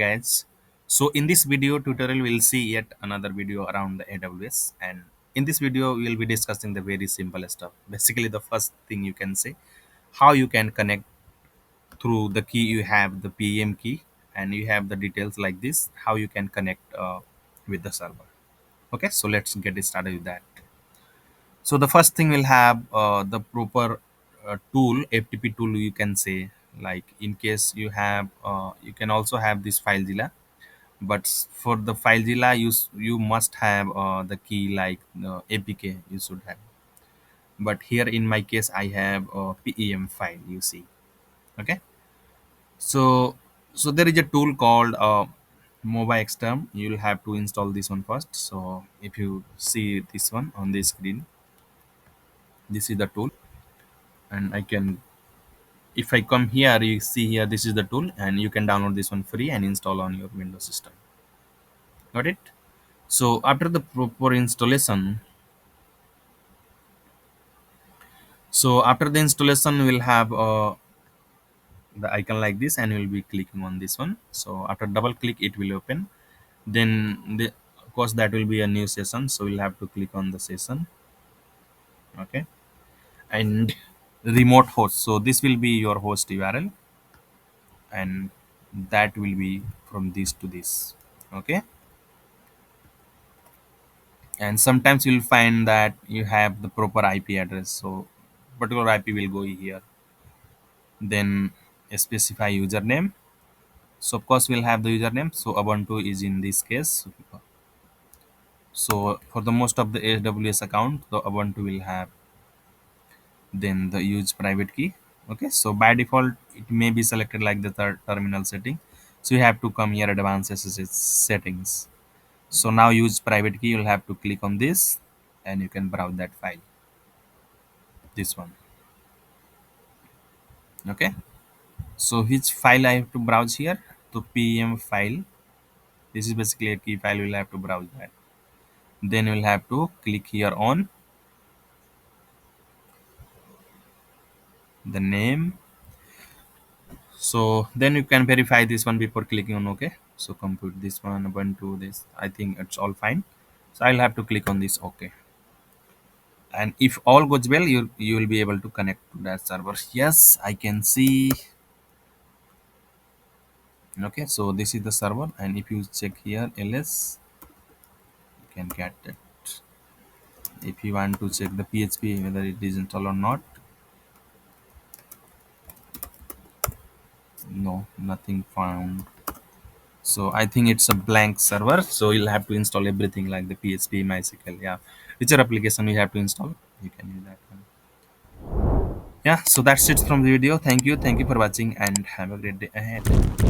Guys, so in this video tutorial we'll see yet another video around the AWS, and in this video we'll be discussing the very simple stuff. Basically, the first thing you can say, how you can connect through the key. You have the PEM key and you have the details like this, how you can connect with the server. Okay, so let's get started with that. So the first thing will have the proper tool, FTP tool, you can say. Like in case you have you can also have this FileZilla, but for the FileZilla you must have the key like APK you should have. But here in my case I have a PEM file, you see. Okay, so there is a tool called MobaXterm. You'll have to install this one first. So if you see this one on the screen, this is the tool. And I can, if I come here, you see here, this is the tool, and you can download this one free and install on your Windows system. Got it? So after the proper installation, we'll have the icon like this, and we'll be clicking on this one. So after double click, it will open. Then of course that will be a new session, so we'll have to click on the session. Okay, and remote host. So this will be your host URL, and that will be from this to this. Okay, and sometimes you'll find that you have the proper IP address, so particular IP will go here. Then specify username. So of course we'll have the username, so Ubuntu is in this case. So for the most of the AWS account, the Ubuntu will have. Then the use private key. Okay, so by default it may be selected like the third terminal setting, so you have to come here advanced SSH settings. So now use private key, you'll have to click on this and you can browse that file, this one. Okay, so which file I have to browse here? The PEM file. This is basically a key file, we'll have to browse that. Then we'll have to click here on the name. So then you can verify this one before clicking on OK. So compute this one, Ubuntu, this, I think it's all fine. So I'll have to click on this OK. And if all goes well, you will be able to connect to that server. Yes, I can see. Okay, so this is the server, and if you check here ls, you can get it. If you want to check the PHP whether it is installed or not, no, nothing found. So I think it's a blank server, so you'll have to install everything like the PHP, MySQL, yeah, whichever application you have to install, you can use that one. Yeah, so that's it from the video. Thank you for watching and have a great day ahead.